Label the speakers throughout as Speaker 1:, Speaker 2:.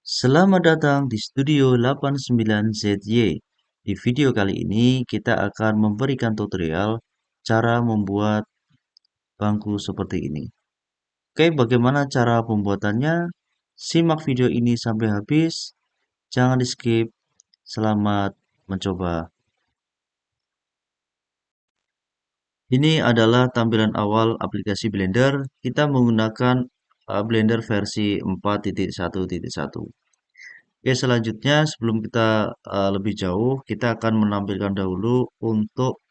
Speaker 1: Selamat datang di Studio 89ZY. Di video kali ini kita akan memberikan tutorial cara membuat bangku seperti ini. Oke, bagaimana cara pembuatannya? Simak video ini sampai habis. Jangan di skip. Selamat mencoba. Ini adalah tampilan awal aplikasi Blender. Kita menggunakan Blender versi 4.1.1. Oke, selanjutnya sebelum kita lebih jauh, kita akan menampilkan dahulu untuk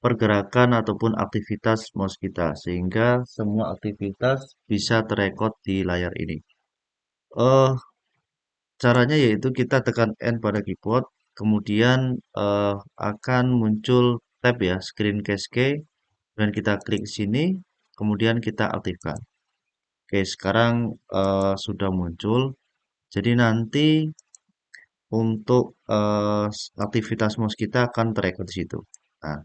Speaker 1: pergerakan ataupun aktivitas mouse kita, sehingga semua aktivitas bisa terekod di layar ini. Eh, Caranya yaitu kita tekan N pada keyboard, kemudian akan muncul tab ya, Screen Cascade, dan kita klik sini, kemudian kita aktifkan. Oke, sekarang sudah muncul. Jadi nanti untuk aktivitas mouse kita akan terekod di situ. Nah,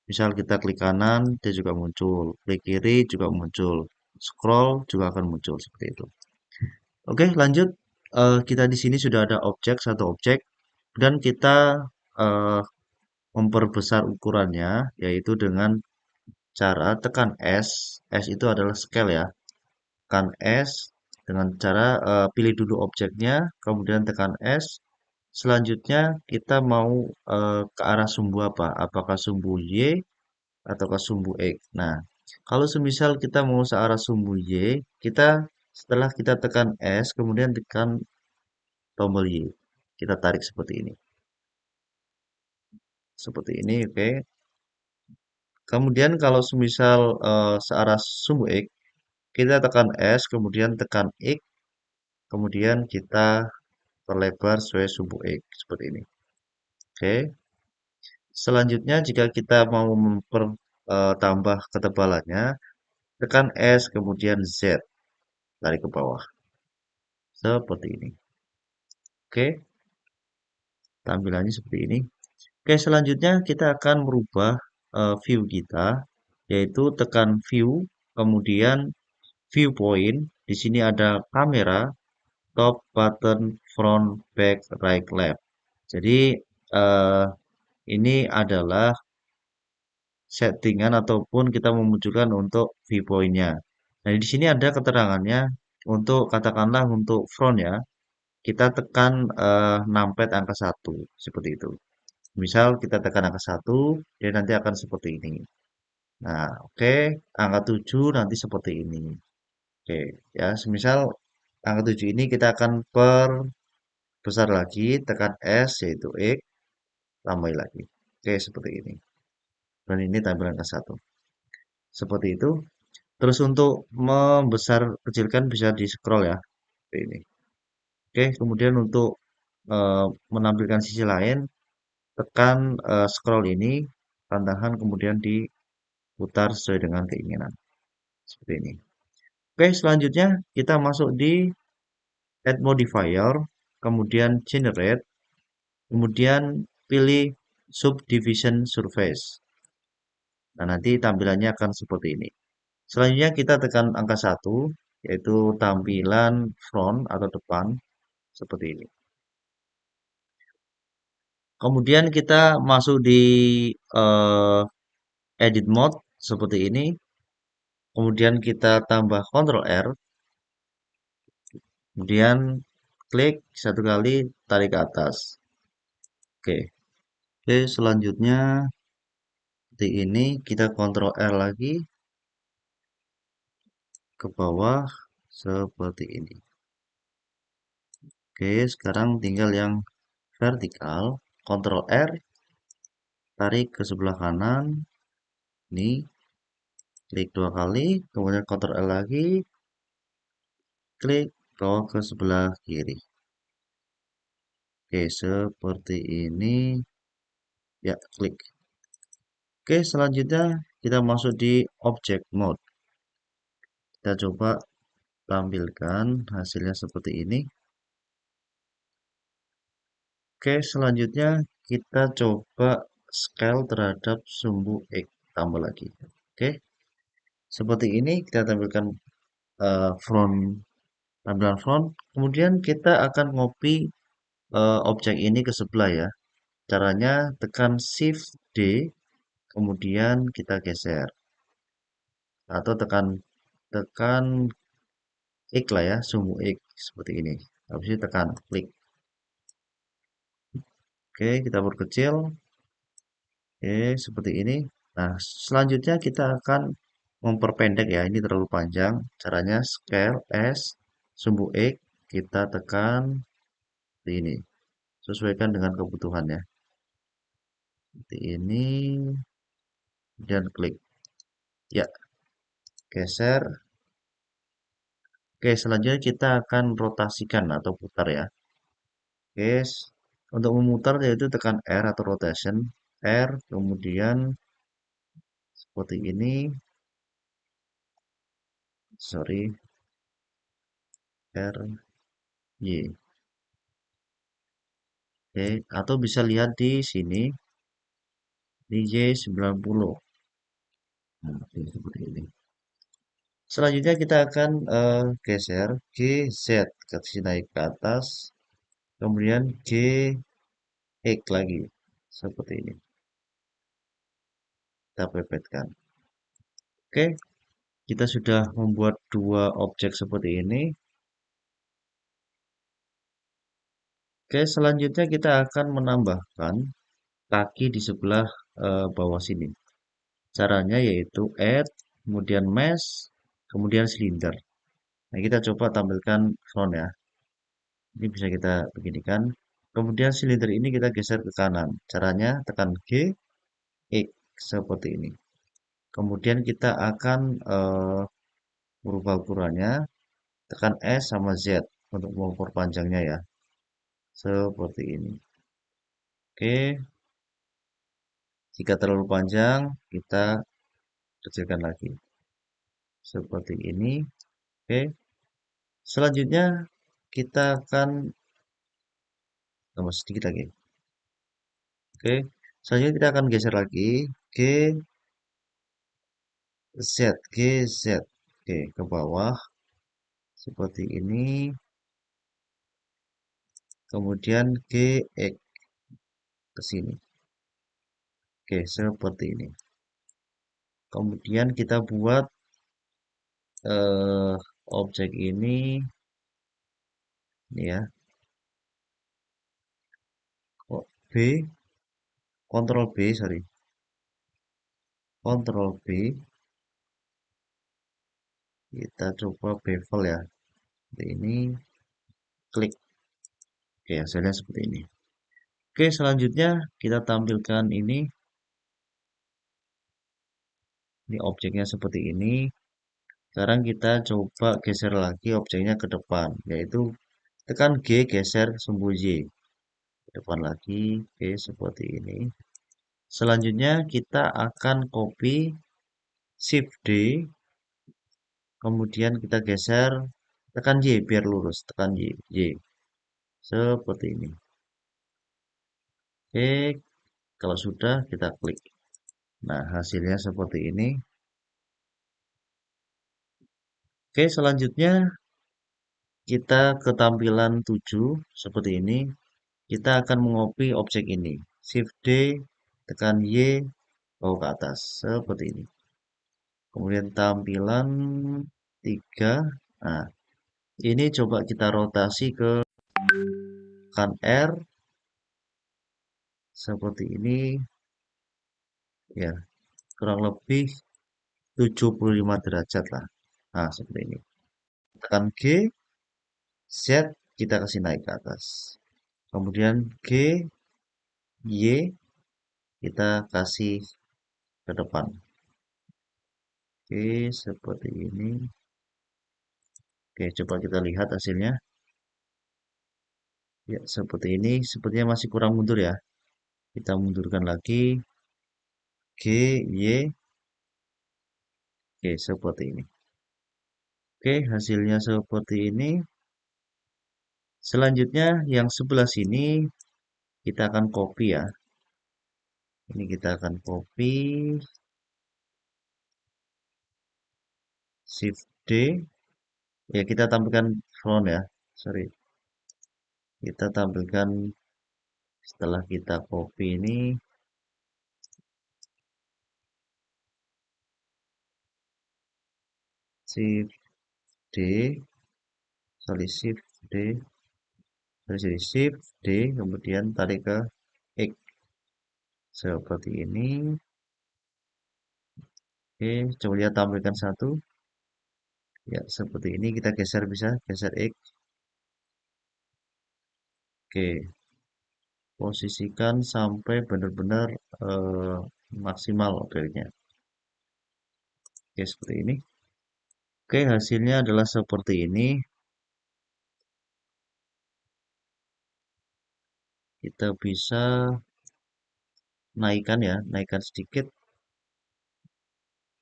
Speaker 1: misal kita klik kanan, dia juga muncul. Klik kiri juga muncul. Scroll juga akan muncul seperti itu. Oke, lanjut. Kita di sini sudah ada objek, satu objek, dan kita eh, memperbesar ukurannya, yaitu dengan cara tekan S. S itu adalah scale ya. Tekan S dengan cara pilih dulu objeknya, kemudian tekan S. Selanjutnya kita mau ke arah sumbu apa? Apakah sumbu Y ataukah sumbu X? Nah, kalau semisal kita mau searah sumbu Y, kita setelah kita tekan S, kemudian tekan tombol Y. Kita tarik seperti ini. Seperti ini, oke. Kemudian kalau semisal searah sumbu X, kita tekan S, kemudian tekan X, kemudian kita perlebar sesuai sumbu X seperti ini. Oke. Selanjutnya jika kita mau mempertambah ketebalannya, tekan S kemudian Z, tarik ke bawah. Seperti ini. Oke, tampilannya seperti ini. Oke, selanjutnya kita akan merubah view kita, yaitu tekan view, kemudian viewpoint. Di sini ada kamera, top, button, front, back, right, left. Jadi eh, ini adalah settingan ataupun kita memunculkan untuk viewpointnya. Nah, di sini ada keterangannya untuk katakanlah untuk front ya, kita tekan numpad angka 1 seperti itu. Misal kita tekan angka 1, dia nanti akan seperti ini. Nah, oke, angka 7 nanti seperti ini. Oke, ya, semisal angka 7 ini kita akan perbesar lagi, tekan S yaitu X, tambah lagi. Oke, seperti ini. Dan ini tampilan ke 1. Seperti itu. Terus untuk membesar kecilkan bisa di scroll ya. Seperti ini. Oke, kemudian untuk menampilkan sisi lain, tekan scroll ini, tandakan kemudian diputar sesuai dengan keinginan. Seperti ini. Oke, selanjutnya kita masuk di add modifier, kemudian generate, kemudian pilih subdivision surface. Nah, nanti tampilannya akan seperti ini. Selanjutnya kita tekan angka 1, yaitu tampilan front atau depan, seperti ini. Kemudian kita masuk di eh, edit mode, seperti ini. Kemudian kita tambah Ctrl R, kemudian klik satu kali, tarik ke atas. Oke. Oke, selanjutnya seperti ini kita Ctrl R lagi ke bawah seperti ini. Oke, sekarang tinggal yang vertikal. Ctrl R, tarik ke sebelah kanan. Ini klik dua kali, kemudian Ctrl L lagi, klik bawa ke sebelah kiri. Oke, seperti ini. Ya, klik. Oke, selanjutnya kita masuk di object mode. Kita coba tampilkan hasilnya seperti ini. Oke, selanjutnya kita coba scale terhadap sumbu X, tambah lagi. Oke, seperti ini kita tampilkan front tampilan front. Kemudian kita akan copy objek ini ke sebelah ya. Caranya tekan Shift D, kemudian kita geser atau tekan tekan X lah ya, sumbu X seperti ini. Habis itu tekan klik. Oke, kita perkecil. Oke, seperti ini. Nah, selanjutnya kita akan memperpendek ya. Ini terlalu panjang. Caranya scale S, sumbu X, kita tekan seperti ini. Sesuaikan dengan kebutuhannya. Seperti ini. Dan klik. Ya, geser. Oke, selanjutnya kita akan rotasikan atau putar ya. Oke, untuk memutar yaitu tekan R atau rotation. R, kemudian seperti ini. Sorry, R, Y. Oke, atau bisa lihat di sini di Y90. Nah, seperti ini. Selanjutnya kita akan geser GZ, kasih naik ke atas, kemudian GX lagi, seperti ini. Kita pepetkan. Oke, kita sudah membuat dua objek seperti ini. Oke, selanjutnya kita akan menambahkan kaki di sebelah bawah sini. Caranya yaitu add, kemudian mesh, kemudian silinder. Nah, kita coba tampilkan front ya. Ini bisa kita beginikan. Kemudian silinder ini kita geser ke kanan. Caranya tekan G, X seperti ini. Kemudian kita akan merubah ukurannya. Tekan S sama Z untuk memperpanjangnya ya. Seperti ini. Oke. Jika terlalu panjang, kita kecilkan lagi. Seperti ini. Oke. Selanjutnya kita akan tambah sedikit lagi. Oke. Selanjutnya kita akan geser lagi G, Z, G, Z. Oke, ke bawah. Seperti ini. Kemudian GX ke sini. Oke, seperti ini. Kemudian kita buat objek ini ya. Kok B, Ctrl B, sorry. Ctrl B. Kita coba bevel ya. Seperti ini. Klik. Oke, hasilnya seperti ini. Oke, selanjutnya kita tampilkan ini. Ini objeknya seperti ini. Sekarang kita coba geser lagi objeknya ke depan, yaitu tekan G, geser sumbu Y. Ke depan lagi, oke seperti ini. Selanjutnya kita akan copy Shift D, kemudian kita geser, tekan Y biar lurus, tekan Y, Y. Seperti ini. Oke, kalau sudah kita klik. Nah, hasilnya seperti ini. Oke, selanjutnya kita ke tampilan 7 seperti ini. Kita akan mengopi objek ini. Shift D, tekan Y, bawa ke atas. Seperti ini. Kemudian tampilan 3. Nah, ini coba kita rotasi ke kan R. Seperti ini. Ya, kurang lebih 75 derajat lah. Nah, seperti ini. Tekan G, Z, kita kasih naik ke atas. Kemudian G, Y, kita kasih ke depan. Oke, seperti ini. Oke, coba kita lihat hasilnya. Ya, seperti ini. Sepertinya masih kurang mundur ya. Kita mundurkan lagi. G, Y. Oke, seperti ini. Oke, hasilnya seperti ini. Selanjutnya, yang sebelah sini kita akan copy ya. Ini kita akan copy. Shift D. Ya, kita tampilkan front ya, sorry. Kita tampilkan setelah kita copy ini, Shift D, sorry Shift D, sorry Shift D, kemudian tarik ke X seperti ini. Oke, coba lihat tampilkan satu. Ya, seperti ini kita geser bisa, geser X. Oke, posisikan sampai benar-benar maksimal objeknya. Oke, seperti ini. Oke, hasilnya adalah seperti ini. Kita bisa naikkan ya, naikkan sedikit.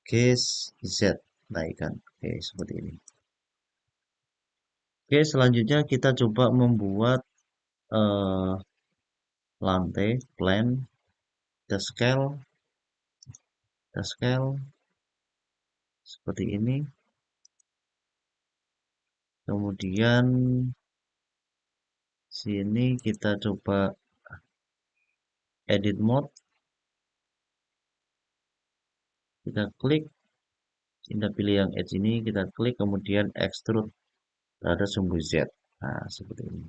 Speaker 1: Case Z, naikkan. Oke, seperti ini. Oke, selanjutnya kita coba membuat eh, lantai, plan, the scale seperti ini. Kemudian sini kita coba edit mode, kita klik, kita pilih yang edge ini, kita klik, kemudian extrude pada sumbu Z. Nah, seperti ini.